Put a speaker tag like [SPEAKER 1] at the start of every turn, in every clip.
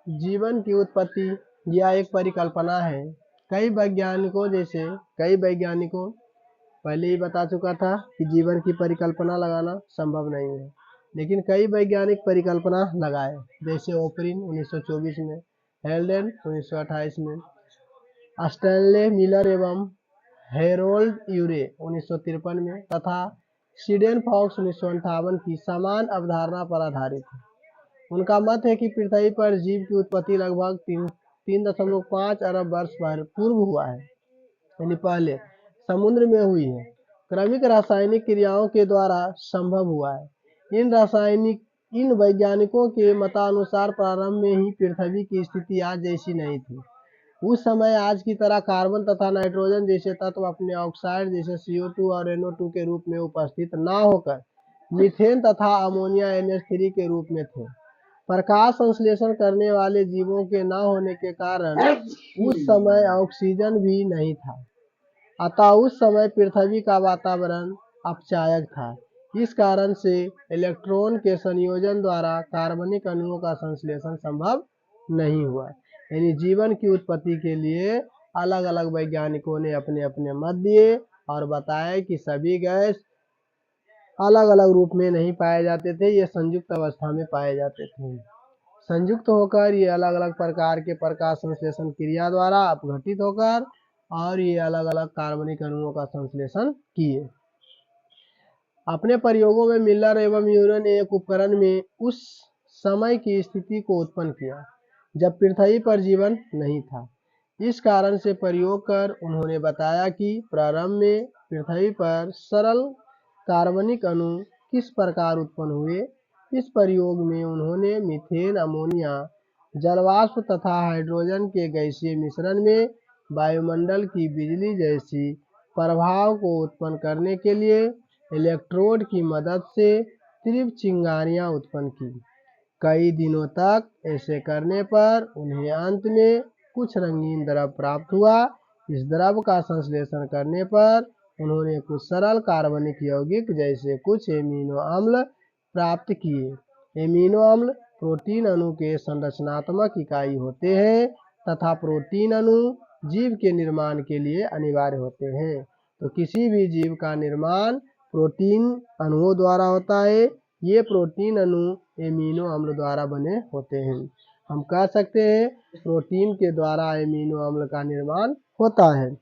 [SPEAKER 1] जीवन की उत्पत्ति यह एक परिकल्पना है। कई वैज्ञानिकों पहले ही बता चुका था कि जीवन की परिकल्पना लगाना संभव नहीं है, लेकिन कई वैज्ञानिक परिकल्पना लगाए, जैसे ओपरिन 1924 में, हेल्डेन 1928 में, स्टैनले मिलर एवं हेरोल्ड यूरे 1953 में तथा सीडेन फॉक्स 1958 की समान अवधारणा पर आधारित है। उनका मत है कि पृथ्वी पर जीव की उत्पत्ति लगभग 3.5 अरब वर्ष पूर्व हुआ है, यानी पहले समुद्र में हुई है। क्रमिक रासायनिक क्रियाओं के द्वारा संभव हुआ है। इन वैज्ञानिकों के मतानुसार प्रारंभ में ही पृथ्वी की स्थिति आज जैसी नहीं थी। उस समय आज की तरह कार्बन तथा नाइट्रोजन जैसे तत्व अपने ऑक्साइड जैसे CO2 और NO2 के रूप में उपस्थित न होकर मीथेन तथा अमोनिया NH3 के रूप में थे। प्रकाश संश्लेषण करने वाले जीवों के न होने के कारण उस समय ऑक्सीजन भी नहीं था, अतः उस समय पृथ्वी का वातावरण अपचायक था। इस कारण से इलेक्ट्रॉन के संयोजन द्वारा कार्बनिक अणुओं का संश्लेषण संभव नहीं हुआ। यानी जीवन की उत्पत्ति के लिए अलग अलग वैज्ञानिकों ने अपने अपने मत दिए और बताया कि सभी गैस अलग अलग रूप में नहीं पाए जाते थे, ये संयुक्त अवस्था में पाए जाते थे। संयुक्त होकर ये अलग अलग प्रकार के प्रकाश संश्लेषण क्रिया द्वारा अपघटित होकर और ये अलग अलग कार्बनिक अणुओं का संश्लेषण किए। अपने प्रयोगों में मिलर एवं यूरे ने एक उपकरण में उस समय की स्थिति को उत्पन्न किया जब पृथ्वी पर जीवन नहीं था। इस कारण से प्रयोग कर उन्होंने बताया कि प्रारंभ में पृथ्वी पर सरल कार्बनिक अणु किस प्रकार उत्पन्न हुए। इस प्रयोग में उन्होंने मीथेन, अमोनिया, जलवाष्प तथा हाइड्रोजन के गैसीय मिश्रण में वायुमंडल की बिजली जैसी प्रभाव को उत्पन्न करने के लिए इलेक्ट्रोड की मदद से तीव्र चिंगारियां उत्पन्न की। कई दिनों तक ऐसे करने पर उन्हें अंत में कुछ रंगीन द्रव प्राप्त हुआ। इस द्रव का संश्लेषण करने पर उन्होंने कुछ सरल कार्बनिक यौगिक जैसे कुछ एमिनो अम्ल प्राप्त किए। एमिनो अम्ल प्रोटीन अणु के संरचनात्मक इकाई होते हैं तथा प्रोटीन अणु जीव के निर्माण के लिए अनिवार्य होते हैं। तो किसी भी जीव का निर्माण प्रोटीन अणुओं द्वारा होता है। ये प्रोटीन अणु एमिनो अम्ल द्वारा बने होते हैं। हम कह सकते हैं प्रोटीन के द्वारा एमिनो अम्ल का निर्माण होता है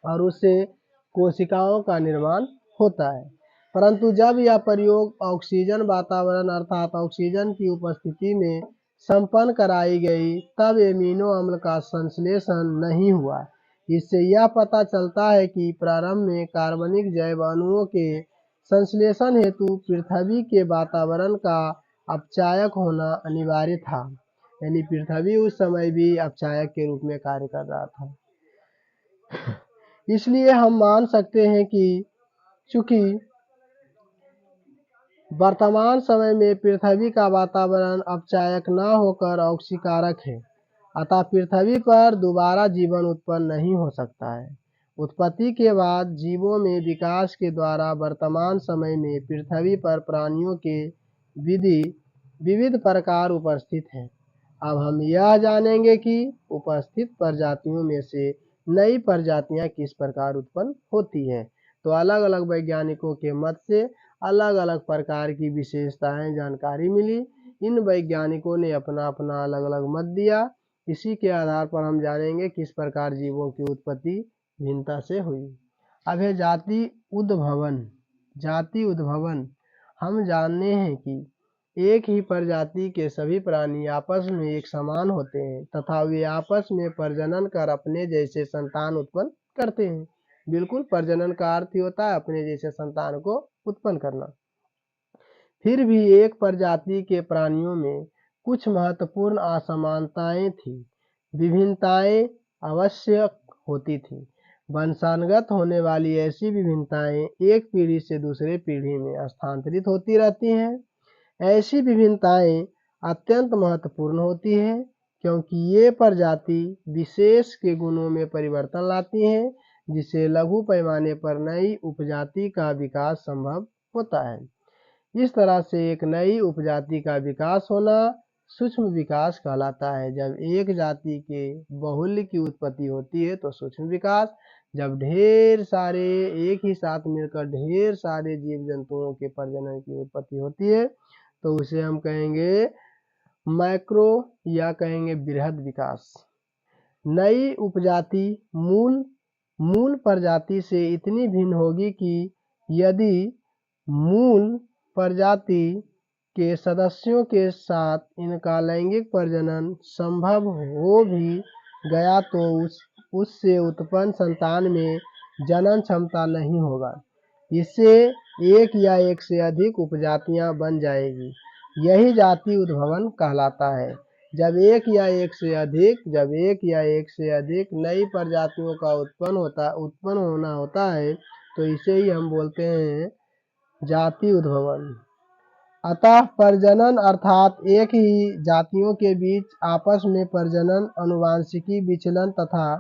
[SPEAKER 1] और उससे कोशिकाओं का निर्माण होता है। परंतु जब यह प्रयोग ऑक्सीजन वातावरण अर्थात ऑक्सीजन की उपस्थिति में संपन्न कराई गई तब एमिनो अम्ल का संश्लेषण नहीं हुआ। इससे यह पता चलता है कि प्रारंभ में कार्बनिक जैव अणुओं के संश्लेषण हेतु पृथ्वी के वातावरण का अपचायक होना अनिवार्य था। यानी पृथ्वी उस समय भी अपचायक के रूप में कार्य कर रहा था। इसलिए हम मान सकते हैं कि चूंकि वर्तमान समय में पृथ्वी का वातावरण अपचायक न होकर ऑक्सीकारक है, अतः पृथ्वी पर दोबारा जीवन उत्पन्न नहीं हो सकता है। उत्पत्ति के बाद जीवों में विकास के द्वारा वर्तमान समय में पृथ्वी पर प्राणियों के विविध प्रकार उपस्थित हैं। अब हम यह जानेंगे कि उपस्थित प्रजातियों में से नई प्रजातियां किस प्रकार उत्पन्न होती हैं। तो अलग अलग वैज्ञानिकों के मत से अलग अलग प्रकार की विशेषताएं जानकारी मिली। इन वैज्ञानिकों ने अपना अपना अलग अलग मत दिया। इसी के आधार पर हम जानेंगे किस प्रकार जीवों की उत्पत्ति भिन्नता से हुई। अब है जाति उद्भवन। हम जानते हैं कि एक ही प्रजाति के सभी प्राणी आपस में एक समान होते हैं तथा वे आपस में प्रजनन कर अपने जैसे संतान उत्पन्न करते हैं। बिल्कुल, प्रजनन का अर्थ ही होता है अपने जैसे संतान को उत्पन्न करना। फिर भी एक प्रजाति के प्राणियों में कुछ महत्वपूर्ण असमानताएं थी। विभिन्नताएं अवश्य होती थी। वंशानुगत होने वाली ऐसी विभिन्नताएं एक पीढ़ी से दूसरे पीढ़ी में स्थानांतरित होती रहती हैं। ऐसी विभिन्नताएं अत्यंत महत्वपूर्ण होती हैं क्योंकि ये प्रजाति विशेष के गुणों में परिवर्तन लाती हैं, जिससे लघु पैमाने पर नई उपजाति का विकास संभव होता है। इस तरह से एक नई उपजाति का विकास होना सूक्ष्म विकास कहलाता है। जब एक जाति के बहुल्य की उत्पत्ति होती है तो सूक्ष्म विकास, जब ढेर सारे एक ही साथ मिलकर ढेर सारे जीव जंतुओं के प्रजनन की उत्पत्ति होती है तो उसे हम कहेंगे मैक्रो या कहेंगे बृहद विकास। नई उपजाति मूल प्रजाति से इतनी भिन्न होगी कि यदि मूल प्रजाति के सदस्यों के साथ इनका लैंगिक प्रजनन संभव हो भी गया तो उससे उत्पन्न संतान में जनन क्षमता नहीं होगा। इससे एक या एक से अधिक उपजातियां बन जाएगी। यही जाति उद्भवन कहलाता है। जब एक या एक से अधिक नई प्रजातियों का उत्पन्न होना होता है तो इसे ही हम बोलते हैं जाति उद्भवन। अतः प्रजनन अर्थात एक ही जातियों के बीच आपस में प्रजनन आनुवंशिकी विचलन तथा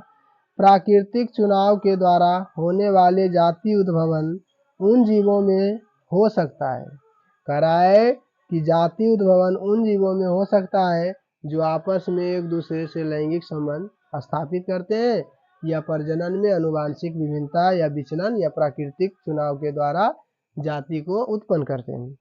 [SPEAKER 1] प्राकृतिक चुनाव के द्वारा होने वाले जाति उद्भवन उन जीवों में हो सकता है। कराए कि जाति उद्भवन उन जीवों में हो सकता है जो आपस में एक दूसरे से लैंगिक संबंध स्थापित करते हैं या प्रजनन में आनुवंशिक विभिन्नता या विचलन या प्राकृतिक चुनाव के द्वारा जाति को उत्पन्न करते हैं।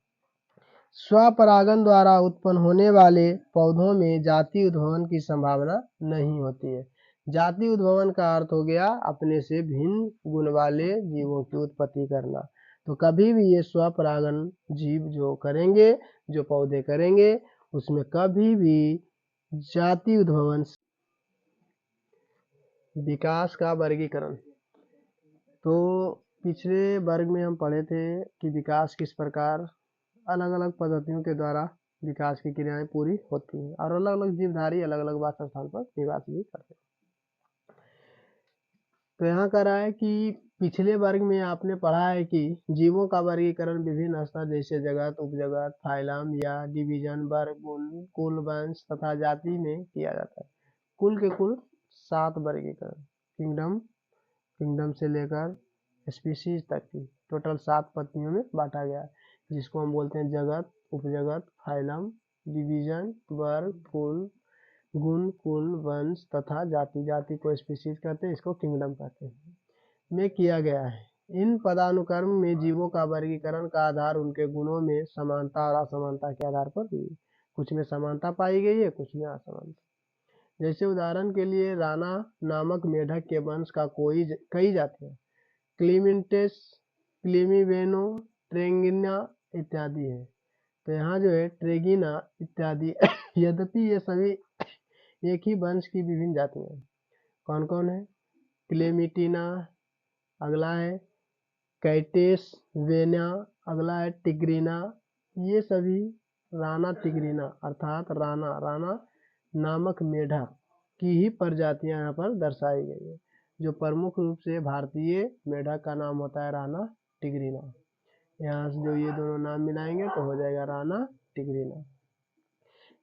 [SPEAKER 1] स्वपरागन द्वारा उत्पन्न होने वाले पौधों में जाति उद्भवन की संभावना नहीं होती है। जाति उद्भवन का अर्थ हो गया अपने से भिन्न गुण वाले जीवों की उत्पत्ति करना। तो कभी भी ये स्वपरागन जीव जो करेंगे, जो पौधे करेंगे, उसमें कभी भी जाति उद्भवन। विकास का वर्गीकरण। तो पिछले वर्ग में हम पढ़े थे कि विकास किस प्रकार अलग अलग पद्धतियों के द्वारा विकास की क्रियाएं पूरी होती हैं और अलग अलग जीवधारी अलग अलग वासस्थान पर निवास भी करते हैं। तो यहाँ कह रहा है कि पिछले वर्ग में आपने पढ़ा है कि जीवों का वर्गीकरण विभिन्न स्तर जैसे जगत, उपजगत, फाइलम या डिवीजन, वर्ग, गुण, कुल, वंश तथा जाति में किया जाता है। कुल के कुल 7 वर्गीकरण, किंगडम से लेकर स्पीशीज तक की टोटल 7 पत्तियों में बांटा गया है, जिसको हम बोलते हैं जगत, उपजगत, फाइलम, डिवीजन, वर्ग, कुल, गुण, कुल, वंश तथा जाति। जाति को स्पीशीज कहते हैं, इसको किंगडम कहते हैं, में किया गया है। इन पदानुक्रम में जीवों का वर्गीकरण का आधार उनके गुणों में समानता और असमानता के आधार पर हुई। कुछ में समानता पाई गई है, कुछ में असमानता। जैसे उदाहरण के लिए राणा नामक मेढक के वंश का कई जातियां क्लीमिंटेस, क्लीमीवेनो, ट्रेगिना इत्यादि है। तो यहाँ जो है ट्रेगिना इत्यादि यद्यपि ये सभी एक ही वंश की विभिन्न जातियां हैं। कौन कौन है? क्लेमिटिना, अगला है कैटेस वेना, अगला है टिग्रीना। ये सभी राणा टिग्रीना अर्थात राणा नामक मेढक की ही प्रजातियां यहाँ पर दर्शाई गई है। जो प्रमुख रूप से भारतीय मेढक का नाम होता है राणा टिग्रीना। यहाँ से जो ये दोनों नाम मिलाएंगे तो हो जाएगा राणा टिग्रीना।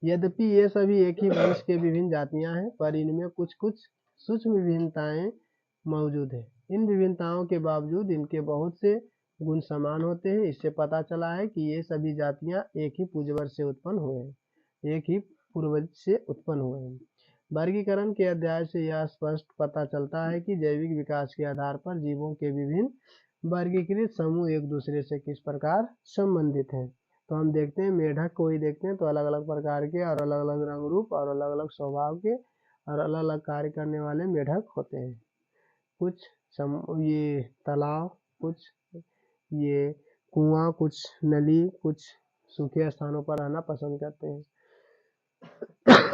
[SPEAKER 1] यद्यपि ये सभी एक ही वंश के विभिन्न जातियां हैं पर इनमें कुछ कुछ सूक्ष्म विभिन्नताएं मौजूद है। इन विभिन्नताओं के बावजूद इनके बहुत से गुण समान होते हैं। इससे पता चला है कि ये सभी जातियां एक ही पूर्वज से उत्पन्न हुए हैं। वर्गीकरण के अध्याय से यह स्पष्ट पता चलता है कि जैविक विकास के आधार पर जीवों के विभिन्न वर्गीकृत समूह एक दूसरे से किस प्रकार संबंधित हैं। तो हम देखते हैं मेढक को ही देखते हैं तो अलग अलग प्रकार के और अलग अलग रंग रूप और अलग अलग स्वभाव के और अलग अलग कार्य करने वाले मेढक होते हैं। कुछ ये तालाब, कुछ ये कुआं, कुछ नली, कुछ सूखे स्थानों पर रहना पसंद करते हैं।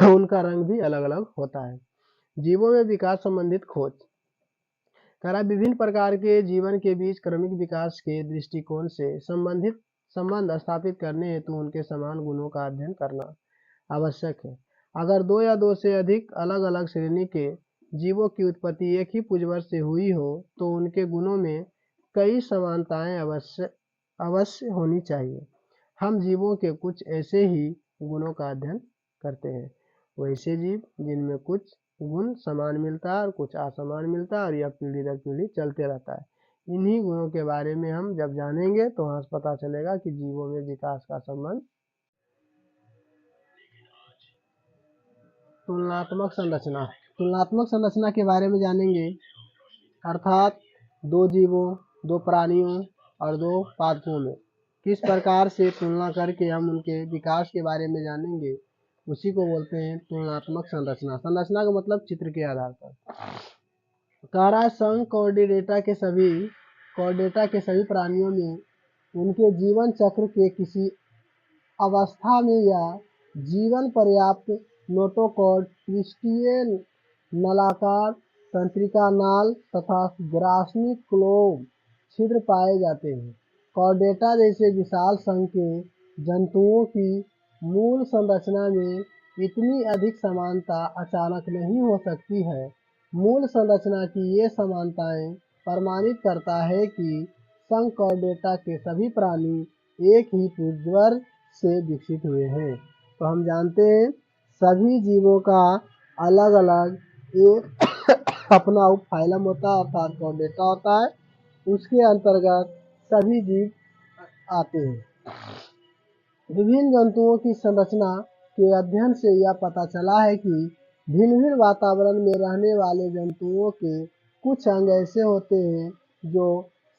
[SPEAKER 1] उनका रंग भी अलग अलग होता है। जीवों में विकास संबंधित खोज करा। विभिन्न प्रकार के जीवन के बीच क्रमिक विकास के दृष्टिकोण से संबंध स्थापित करने हेतु उनके समान गुणों का अध्ययन करना आवश्यक है। अगर 2 या 2 से अधिक अलग अलग श्रेणी के जीवों की उत्पत्ति एक ही पूर्वज से हुई हो तो उनके गुणों में कई समानताएं अवश्य होनी चाहिए। हम जीवों के कुछ ऐसे ही गुणों का अध्ययन करते हैं। वैसे जीव जिनमें कुछ गुण समान मिलता है और कुछ असमान मिलता है और यह पीढ़ी दर पीढ़ी चलते रहता है। इन्हीं गुणों के बारे में हम जब जानेंगे तो वहाँ से पता चलेगा कि जीवों में विकास का संबंध तुलनात्मक संरचना। तुलनात्मक संरचना के बारे में जानेंगे, अर्थात दो जीवों, दो प्राणियों और दो पादपों में किस प्रकार से तुलना करके हम उनके विकास के बारे में जानेंगे, उसी को बोलते हैं तुलनात्मक संरचना। संरचना का मतलब चित्र के आधार पर। कह रहा है संघ कॉर्डेटा के सभी प्राणियों में उनके जीवन चक्र के किसी अवस्था में या जीवन पर्याप्त नोटोकॉर्ड, पृष्ठीय नलाकार तंत्रिका नाल तथा ग्रासनी क्लोव छिद्र पाए जाते हैं। कॉर्डेटा जैसे विशाल संघ के जंतुओं की मूल संरचना में इतनी अधिक समानता अचानक नहीं हो सकती है। मूल संरचना की ये समानताएं प्रमाणित करता है कि संघ कॉर्डेटा के सभी प्राणी एक ही पूर्वज से विकसित हुए हैं। तो हम जानते हैं सभी जीवों का अलग अलग एक अपना उपफाइलम होता है, अर्थात कॉर्डेटा होता है, उसके अंतर्गत सभी जीव आते हैं। विभिन्न जंतुओं की संरचना के अध्ययन से यह पता चला है कि भिन्न भिन्न वातावरण में रहने वाले जंतुओं के कुछ अंग ऐसे होते हैं जो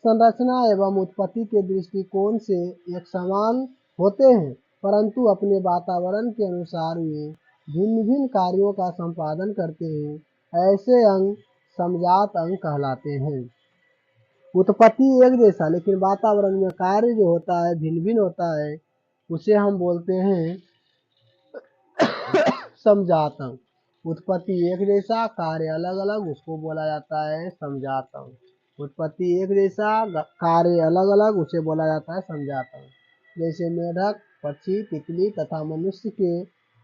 [SPEAKER 1] संरचना एवं उत्पत्ति के दृष्टिकोण से एक समान होते हैं, परंतु अपने वातावरण के अनुसार वे भिन्न भिन्न कार्यों का संपादन करते हैं। ऐसे अंग समजात अंग कहलाते हैं। उत्पत्ति एक जैसा लेकिन वातावरण में कार्य जो होता है भिन्न भिन्न होता है, उसे हम बोलते हैं समजात अंग। उत्पत्ति एक जैसा, कार्य अलग अलग, उसको बोला जाता है समजात अंग। उत्पत्ति एक जैसा, कार्य अलग अलग, उसे बोला जाता है समजात अंग। जैसे मेढक, पक्षी, तितली तथा मनुष्य के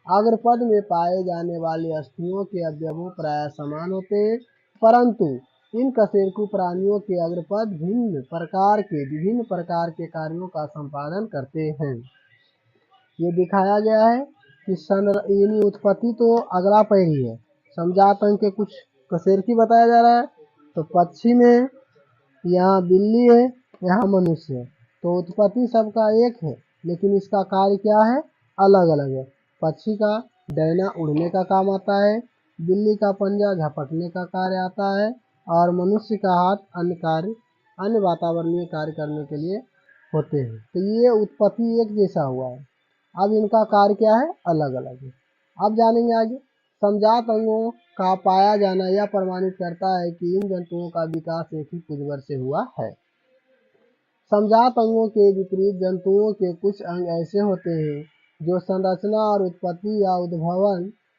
[SPEAKER 1] अग्रपद में पाए जाने वाले अस्थियों के अवयवों प्राय समान होते हैं, परंतु इन कशेरुकी प्राणियों के अग्रपद विभिन्न प्रकार के कार्यों का संपादन करते हैं। ये दिखाया गया है कि उत्पत्ति तो अगला पैर ही है, समजात अंग के कुछ कशेरुकी बताया जा रहा है। तो पक्षी में यहाँ बिल्ली है, यहाँ मनुष्य है, तो उत्पत्ति सबका एक है लेकिन इसका कार्य क्या है, अलग अलग है। पक्षी का डैना उड़ने का काम आता है, बिल्ली का पंजा झपटने का कार्य आता है और मनुष्य का हाथ अन्य वातावरणीय कार्य करने के लिए होते हैं। तो ये उत्पत्ति एक जैसा हुआ है, अब इनका कार्य क्या है, अलग अलग है। अब जानेंगे आगे। समजात अंगों का पाया जाना यह प्रमाणित करता है कि इन जंतुओं का विकास एक ही पूर्वज से हुआ है। समजात अंगों के विपरीत जंतुओं के कुछ अंग ऐसे होते हैं जो संरचना और उत्पत्ति या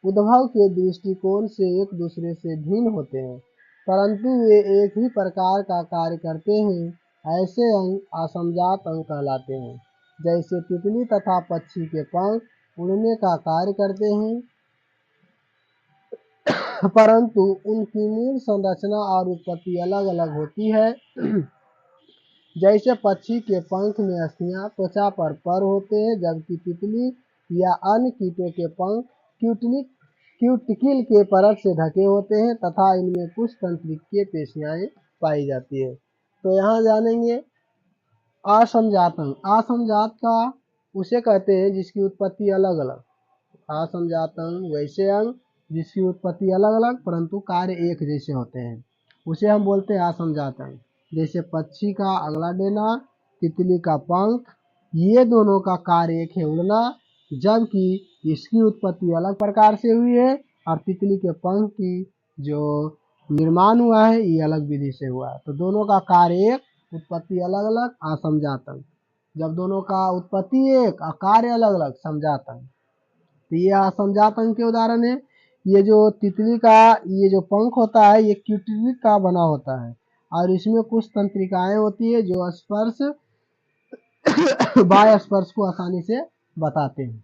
[SPEAKER 1] उद्भव के दृष्टिकोण से एक दूसरे से भिन्न होते हैं, परंतु वे एक ही प्रकार का कार्य करते हैं। ऐसे अंग असमजात अंग कहलाते हैं। जैसे तितली तथा पक्षी के पंख उड़ने का कार्य करते हैं, परंतु उनकी मूल संरचना और उत्पत्ति अलग अलग होती है। जैसे पक्षी के पंख में अस्थियां त्वचा पर होते हैं, जबकि तितली या अन्य कीटों के पंख क्यूटिकल के परत से ढके होते हैं तथा इनमें कुछ तंत्रिकीय पेशियाएं पाई जाती है। तो यहाँ जानेंगे असमजात अंग। असमजात का उसे कहते हैं जिसकी उत्पत्ति अलग अलग। असमजात अंग वैसे अंग जिसकी उत्पत्ति अलग अलग परंतु कार्य एक जैसे होते हैं, उसे हम बोलते हैं असमजात अंग। जैसे पक्षी का अगला डेना, तितली का पंख, ये दोनों का कार्य एक है, उड़ना, जबकि इसकी उत्पत्ति अलग प्रकार से हुई है और तितली के पंख की जो निर्माण हुआ है ये अलग विधि से हुआ है। तो दोनों का कार्य एक, उत्पत्ति अलग अलग, असमजात अंग। जब दोनों का उत्पत्ति एक और कार्य अलग अलग, समजात अंग। तो ये असमजात अंग के उदाहरण है। ये जो तितली का ये जो पंख होता है ये क्यूटिकल का बना होता है और इसमें कुछ तंत्रिकाएं होती है जो स्पर्श बाह्य स्पर्श को आसानी से बताते हैं।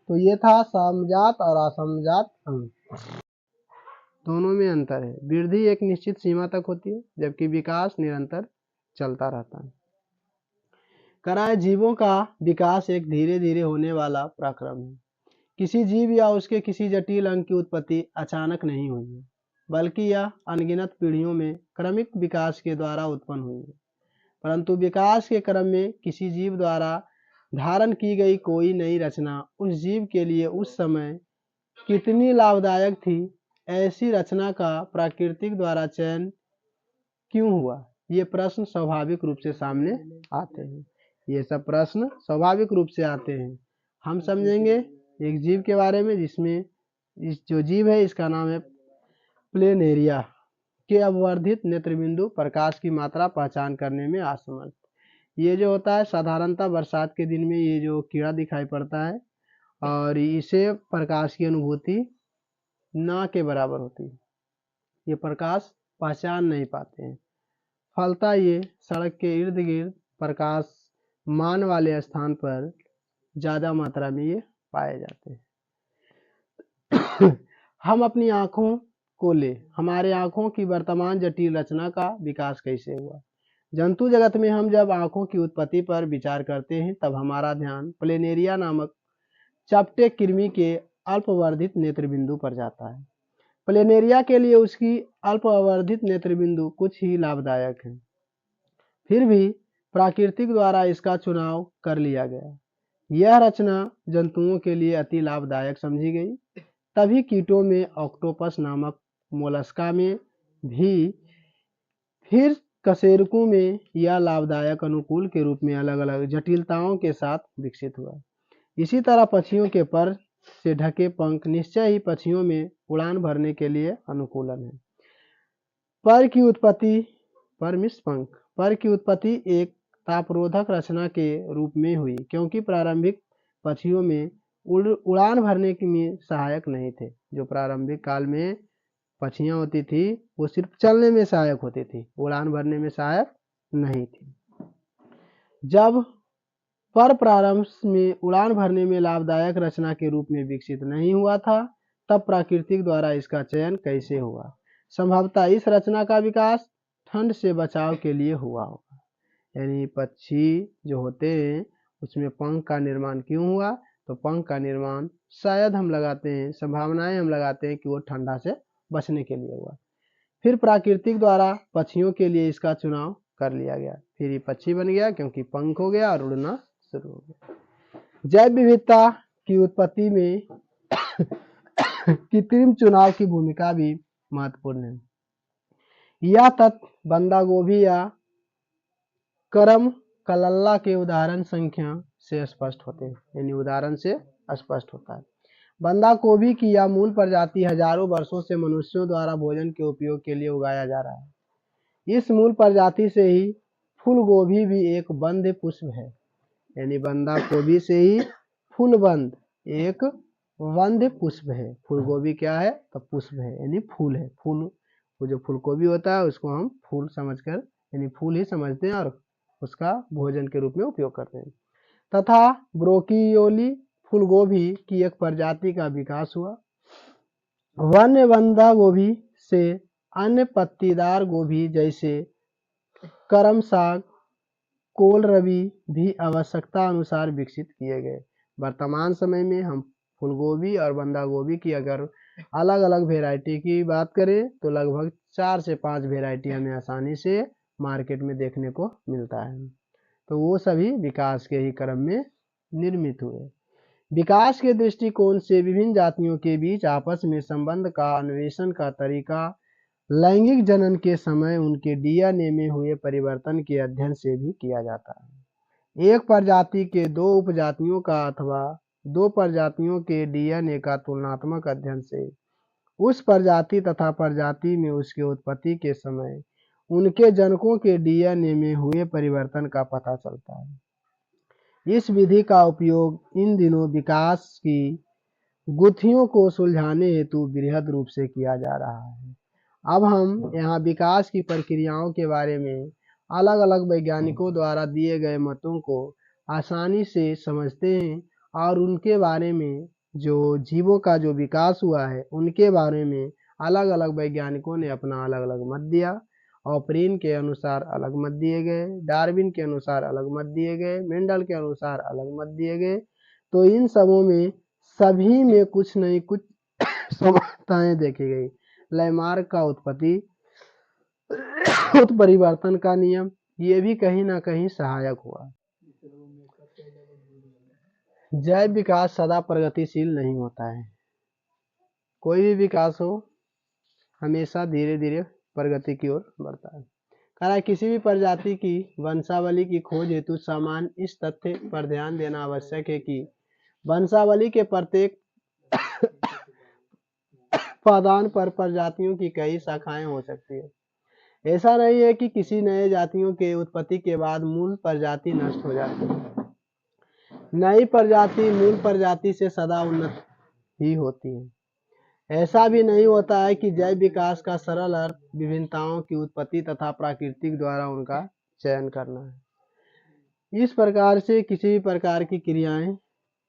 [SPEAKER 1] तो ये था समजात और असमजात अंग। दोनों में अंतर है। वृद्धि एक निश्चित सीमा तक होती है जबकि विकास निरंतर चलता रहता है। कराए जीवों का विकास एक धीरे धीरे होने वाला प्रक्रम है। किसी जीव या उसके किसी जटिल अंग की उत्पत्ति अचानक नहीं हुई है, बल्कि यह अनगिनत पीढ़ियों में क्रमिक विकास के द्वारा उत्पन्न हुई है। परंतु विकास के क्रम में किसी जीव द्वारा धारण की गई कोई नई रचना उस जीव के लिए उस समय कितनी लाभदायक थी, ऐसी रचना का प्राकृतिक द्वारा चयन क्यों हुआ? ये प्रश्न स्वाभाविक रूप से सामने आते हैं। ये सब प्रश्न स्वाभाविक रूप से आते हैं। हम समझेंगे एक जीव के बारे में जिसमें इस जो जीव है इसका नाम है प्लेनेरिया के अवर्धित नेत्रबिंदु प्रकाश की मात्रा पहचान करने में असमर्थ। ये जो होता है साधारणतः बरसात के दिन में ये जो कीड़ा दिखाई पड़ता है और इसे प्रकाश की अनुभूति ना के बराबर होती है। ये प्रकाश पहचान नहीं पाते हैं। फलतः ये सड़क के इर्द गिर्द प्रकाश मान वाले स्थान पर ज़्यादा मात्रा में ये पाए जाते हैं। हम अपनी आँखों को ले, हमारे आँखों की वर्तमान जटिल रचना का विकास कैसे हुआ? जंतु जगत में हम जब आँखों की उत्पत्ति पर विचार करते हैं तब हमारा ध्यान प्लेनेरिया नामक चपटे कृमि के अल्पवर्धित नेत्रबिंदु पर जाता है। प्लेनेरिया के लिए उसकी अल्पवर्धित नेत्रबिंदु कुछ ही लाभदायक है, फिर भी प्राकृतिक द्वारा इसका चुनाव कर लिया गया। यह रचना जंतुओं के लिए अति लाभदायक समझी गई, तभी कीटों में ऑक्टोपस नामक मोलस्का में भी, फिर कशेरुकों में यह लाभदायक अनुकूल के रूप में अलग अलग जटिलताओं के साथ विकसित हुआ। इसी तरह पक्षियों के पर से ढके पंख निश्चय ही पक्षियों में उड़ान भरने के लिए अनुकूलन है। पर की उत्पत्ति एक तापरोधक रचना के रूप में हुई, क्योंकि प्रारंभिक पक्षियों में उड़ान भरने में सहायक नहीं थे। जो प्रारंभिक काल में पक्षियाँ होती थी वो सिर्फ चलने में सहायक होती थी, उड़ान भरने में सहायक नहीं थी। जब पर प्रारंभ में उड़ान भरने में लाभदायक रचना के रूप में विकसित नहीं हुआ था, तब प्राकृतिक द्वारा इसका चयन कैसे हुआ? संभवतः इस रचना का विकास ठंड से बचाव के लिए हुआ होगा। यानी पक्षी जो होते हैं उसमें पंख का निर्माण क्यों हुआ? तो पंख का निर्माण शायद हम लगाते हैं, संभावनाएं हम लगाते हैं कि वो ठंडा से बचने के लिए हुआ। फिर प्राकृतिक द्वारा पक्षियों के लिए इसका चुनाव कर लिया गया, फिर ये पक्षी बन गया क्योंकि पंख हो गया और उड़ना शुरू हो गया। जैव विविधता की उत्पत्ति में कृत्रिम चुनाव की भूमिका भी महत्वपूर्ण है। यह तथ्य बंदा गोभी या करम कलल्ला के उदाहरण संख्या से स्पष्ट होते हैं, यानी उदाहरण से स्पष्ट होता है। बंदा गोभी की यह मूल प्रजाति हजारों वर्षों से मनुष्यों द्वारा भोजन के उपयोग के लिए उगाया जा रहा है। इस मूल प्रजाति से ही फूल गोभी भी एक बंद पुष्प है, यानी बंदा गोभी से ही फूलबंद एक वंध्य पुष्प है। फूल गोभी क्या है? तो पुष्प है, यानी फूल है। फूल वो जो फूल गोभी होता है उसको हम फूल समझकर यानी फूल ही समझते हैं और उसका भोजन के रूप में उपयोग करते हैं। तथा ब्रोकियोली फूल गोभी की एक प्रजाति का विकास हुआ। वन्य बंधा गोभी से अन्य पत्तीदार गोभी जैसे करम साग, कोलरबी भी आवश्यकता अनुसार विकसित किए गए। वर्तमान समय में हम फूलगोभी और बंदा गोभी की अगर अलग अलग वेराइटी की बात करें तो लगभग 4 से 5 वेराइटी हमें आसानी से मार्केट में देखने को मिलता है। तो वो सभी विकास के ही क्रम में निर्मित हुए। विकास के दृष्टिकोण से विभिन्न जातियों के बीच आपस में संबंध का अन्वेषण का तरीका लैंगिक जनन के समय उनके डीएनए में हुए परिवर्तन के अध्ययन से भी किया जाता है। एक प्रजाति के दो उपजातियों का अथवा दो प्रजातियों के डीएनए का तुलनात्मक अध्ययन से उस प्रजाति तथा प्रजाति में उसके उत्पत्ति के समय उनके जनकों के डीएनए में हुए परिवर्तन का पता चलता है। इस विधि का उपयोग इन दिनों विकास की गुत्थियों को सुलझाने हेतु बृहद रूप से किया जा रहा है। अब हम यहाँ विकास की प्रक्रियाओं के बारे में अलग अलग वैज्ञानिकों द्वारा दिए गए मतों को आसानी से समझते हैं और उनके बारे में जो जीवों का जो विकास हुआ है उनके बारे में अलग अलग वैज्ञानिकों ने अपना अलग अलग मत दिया। ऑपरीन के अनुसार अलग मत दिए गए, डार्विन के अनुसार अलग मत दिए गए, मेंडल के अनुसार अलग मत दिए गए। तो इन सबों में सभी में कुछ नहीं कुछ समानताएं देखी गई। लैमार्क का उत्परिवर्तन का नियम ये भी कहीं ना कहीं सहायक हुआ। जैव विकास सदा प्रगतिशील नहीं होता है। कोई भी विकास हो हमेशा धीरे धीरे प्रगति की ओर बढ़ता है। कह रहा है किसी भी प्रजाति की वंशावली की खोज हेतु सामान्य इस तथ्य पर ध्यान देना आवश्यक है कि वंशावली के प्रत्येक पादान पर प्रजातियों की कई शाखाएं हो सकती है। ऐसा नहीं है कि किसी नए जातियों के उत्पत्ति के बाद मूल प्रजाति नष्ट हो जाती है। नई प्रजाति मूल प्रजाति से सदा उन्नत ही होती है। ऐसा भी नहीं होता है कि जैव विकास का सरल अर्थ विभिन्नताओं की उत्पत्ति तथा प्राकृतिक द्वारा उनका चयन करना है। इस प्रकार से किसी भी प्रकार की क्रियाएं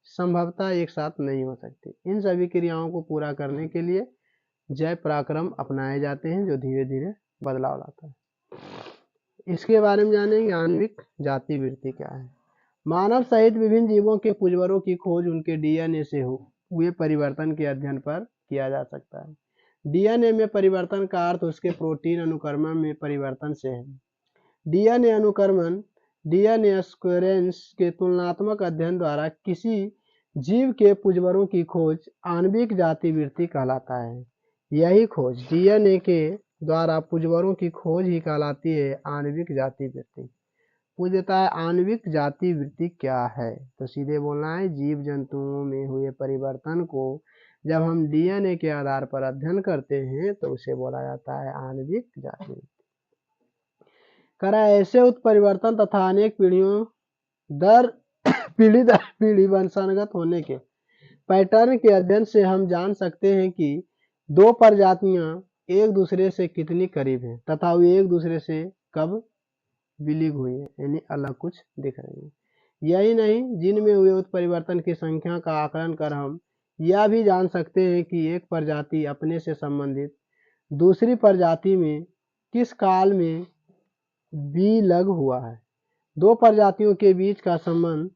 [SPEAKER 1] संभवतः एक साथ नहीं हो सकती। इन सभी क्रियाओं को पूरा करने के लिए जैव पराक्रम अपनाए जाते हैं जो धीरे धीरे बदलाव लाता है। इसके बारे में जानेंगे आणविक जाति वृत्ति क्या है। मानव सहित विभिन्न जीवों के पूर्वजों की खोज उनके डीएनए से हुए परिवर्तन के अध्ययन पर किया जा सकता है। डीएनए में परिवर्तन का अर्थ उसके प्रोटीन अनुक्रमण में परिवर्तन से है। डीएनए अनुक्रमण डीएनए स्क्वेरेंस के तुलनात्मक अध्ययन द्वारा किसी जीव के पूर्वजों की खोज आणविक जाति वृत्ति कहलाता है। यही खोज डीएनए के द्वारा पूर्वजों की खोज ही कहलाती है आणविक जाति वृत्ति। पूछ देता है आणविक जाति वृत्ति क्या है, तो सीधे बोलना है जीव जंतुओं में हुए परिवर्तन को जब हम डीएनए के आधार पर अध्ययन करते हैं तो उसे बोला जाता है आणविक जाति वृत्ति। करा ऐसे उत्परिवर्तन तथा अनेक पीढ़ियों दर पीढ़ी वंशानुगत होने के पैटर्न के अध्ययन से हम जान सकते हैं कि दो प्रजातियां एक दूसरे से कितनी करीब हैं तथा वे एक दूसरे से कब विलीन हुई है, यानी अलग कुछ दिख रही है। यही नहीं, जिनमें हुए उत्परिवर्तन की संख्या का आकलन कर हम यह भी जान सकते हैं कि एक प्रजाति अपने से संबंधित दूसरी प्रजाति में किस काल में विलग हुआ है। दो प्रजातियों के बीच का संबंध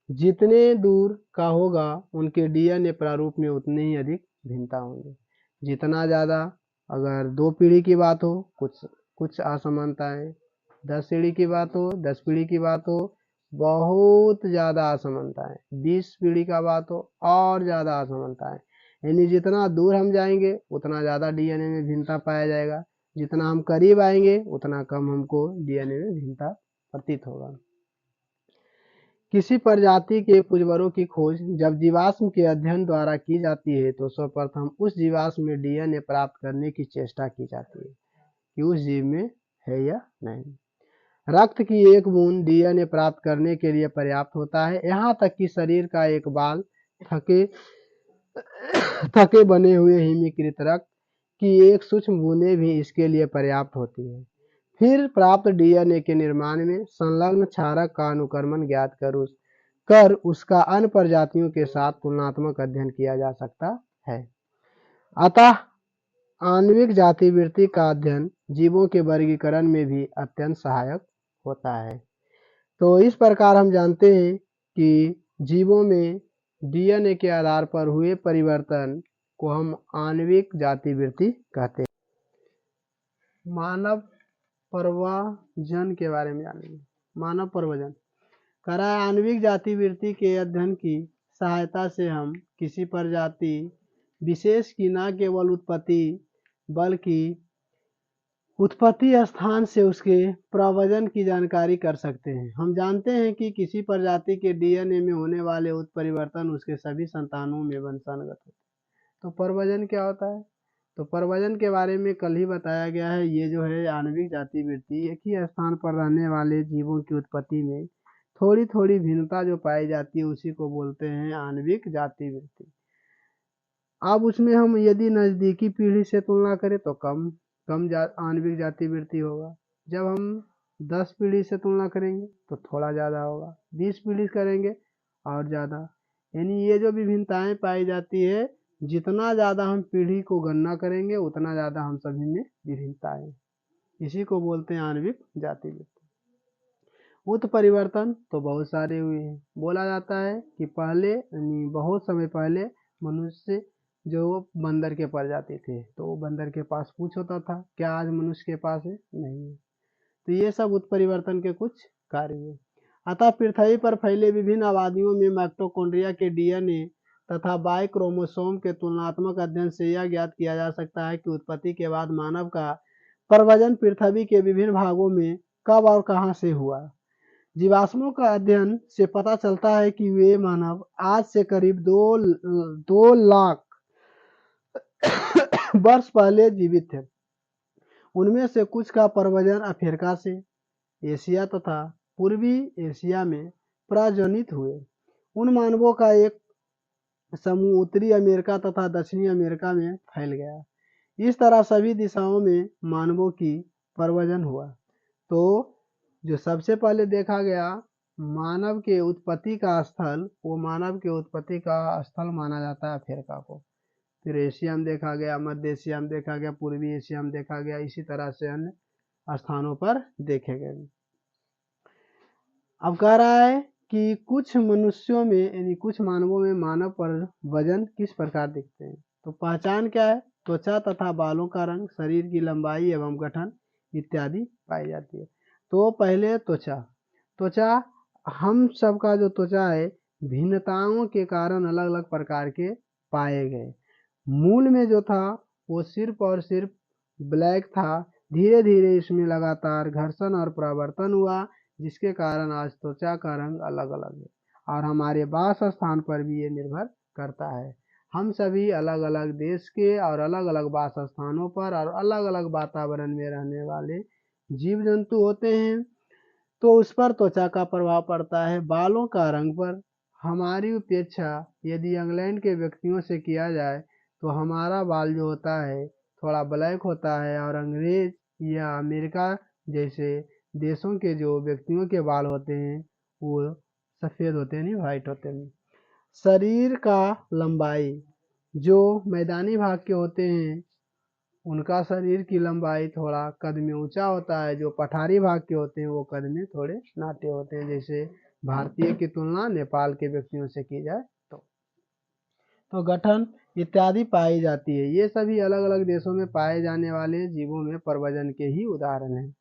[SPEAKER 1] जितने दूर का होगा उनके डीएनए प्रारूप में उतनी ही अधिक भिन्नता होंगी। जितना ज़्यादा, अगर 2 पीढ़ी की बात हो कुछ असमानताएं, 10 पीढ़ी की बात हो 10 पीढ़ी की बात हो बहुत ज़्यादा असमानताएं, 20 पीढ़ी का बात हो और ज़्यादा असमानताएं। यानी जितना दूर हम जाएंगे उतना ज़्यादा डीएनए में भिन्नता पाया जाएगा, जितना हम करीब आएंगे उतना कम हमको डीएनए में भिन्नता प्रतीत होगा। किसी प्रजाति के पूर्वजों की खोज जब जीवाश्म के अध्ययन द्वारा की जाती है तो सर्वप्रथम उस जीवाश्म में डीएनए प्राप्त करने की चेष्टा की जाती है कि उस जीव में है या नहीं। रक्त की एक बूंद डीएनए प्राप्त करने के लिए पर्याप्त होता है। यहाँ तक कि शरीर का एक बाल थके बने हुए हिमीकृत रक्त की एक सूक्ष्म बूंदें भी इसके लिए पर्याप्त होती है। फिर प्राप्त डीएनए के निर्माण में संलग्न क्षारक का अनुक्रमण ज्ञात कर उसका अन्य प्रजातियों के साथ तुलनात्मक अध्ययन किया जा सकता है। अतः आणविक जाति वृत्ति का अध्ययन जीवों के वर्गीकरण में भी अत्यंत सहायक होता है। तो इस प्रकार हम जानते हैं कि जीवों में डीएनए के आधार पर हुए परिवर्तन को हम आणविक जाति वृत्ति कहते हैं। मानव प्रव्रजन के बारे में जानेंगे। मानव प्रव्रजन कह रहा है आणविक जाति वृत्ति के अध्ययन की सहायता से हम किसी प्रजाति विशेष की न केवल उत्पत्ति बल्कि उत्पत्ति स्थान से उसके प्रव्रजन की जानकारी कर सकते हैं। हम जानते हैं कि किसी प्रजाति के डीएनए में होने वाले उत्परिवर्तन उसके सभी संतानों में वंशानुगत होते हैं। तो प्रव्रजन क्या होता है? तो प्रव्रजन के बारे में कल ही बताया गया है। ये जो है आणविक जाति वृत्ति एक ही स्थान पर रहने वाले जीवों की उत्पत्ति में थोड़ी थोड़ी भिन्नता जो पाई जाती है उसी को बोलते हैं आणविक जाति वृत्ति। अब उसमें हम यदि नज़दीकी पीढ़ी से तुलना करें तो कम आणविक जाति वृत्ति होगा। जब हम 10 पीढ़ी से तुलना करेंगे तो थोड़ा ज़्यादा होगा, 20 पीढ़ी करेंगे और ज़्यादा। यानी ये जो विभिन्नताएं पाई जाती है, जितना ज़्यादा हम पीढ़ी को गणना करेंगे उतना ज़्यादा हम सभी में विभिन्नताएं, इसी को बोलते हैं आणविक जाति वृत्ति। उत्परिवर्तन तो बहुत सारे हुए हैं। बोला जाता है कि पहले यानी बहुत समय पहले मनुष्य जो बंदर के प्रजाति थे तो वो बंदर के पास पूंछ होता था, क्या आज मनुष्य के पास है? नहीं है। तो ये सब उत्परिवर्तन के कुछ कार्य हुए। अतः पृथ्वी पर फैले विभिन्न आबादियों में माइटोकॉन्ड्रिया के डीएनए तथा बाई क्रोमोसोम के तुलनात्मक अध्ययन से यह ज्ञात किया जा सकता है कि उत्पत्ति के बाद मानव का प्रवजन पृथ्वी के विभिन्न भागों में कब और कहां से हुआ। जीवाश्मों का अध्ययन से पता चलता है कि वे मानव आज से करीब 2 लाख वर्ष पहले जीवित थे। उनमें से कुछ का प्रवजन अफ्रीका से एशिया तथा पूर्वी एशिया में प्रजनित हुए। उन मानवों का एक समूह उत्तरी अमेरिका तथा दक्षिणी अमेरिका में फैल गया। इस तरह सभी दिशाओं में मानवों की प्रवजन हुआ। तो जो सबसे पहले देखा गया मानव के उत्पत्ति का स्थल, वो मानव के उत्पत्ति का स्थल माना जाता है अफ्रीका को। फिर एशिया में देखा गया, मध्य एशिया में देखा गया, पूर्वी एशिया में देखा गया, इसी तरह से अन्य स्थानों पर देखे गए। अब कह रहा है कि कुछ मनुष्यों में यानी कुछ मानवों में मानव पर वजन किस प्रकार दिखते हैं। तो पहचान क्या है? त्वचा तथा बालों का रंग, शरीर की लंबाई एवं गठन इत्यादि पाई जाती है। तो पहले त्वचा हम सबका जो त्वचा है भिन्नताओं के कारण अलग अलग प्रकार के पाए गए। मूल में जो था वो सिर्फ और सिर्फ ब्लैक था। धीरे धीरे इसमें लगातार घर्षण और परिवर्तन हुआ, जिसके कारण आज त्वचा का रंग अलग अलग है। और हमारे वास स्थान पर भी ये निर्भर करता है। हम सभी अलग अलग देश के और अलग अलग वास स्थानों पर और अलग अलग वातावरण में रहने वाले जीव जंतु होते हैं, तो उस पर त्वचा का प्रभाव पड़ता है। बालों का रंग पर हमारी अपेक्षा यदि इंग्लैंड के व्यक्तियों से किया जाए तो हमारा बाल जो होता है थोड़ा ब्लैक होता है, और अंग्रेज या अमेरिका जैसे देशों के जो व्यक्तियों के बाल होते हैं वो सफ़ेद होते हैं, नहीं वाइट होते हैं। शरीर का लंबाई, जो मैदानी भाग के होते हैं उनका शरीर की लंबाई थोड़ा कद में ऊंचा होता है, जो पठारी भाग के होते हैं वो कद में थोड़े नाटे होते हैं, जैसे भारतीय की तुलना नेपाल के व्यक्तियों से की जाए तो गठन इत्यादि पाई जाती है। ये सभी अलग अलग देशों में पाए जाने वाले जीवों में प्रवजन के ही उदाहरण हैं।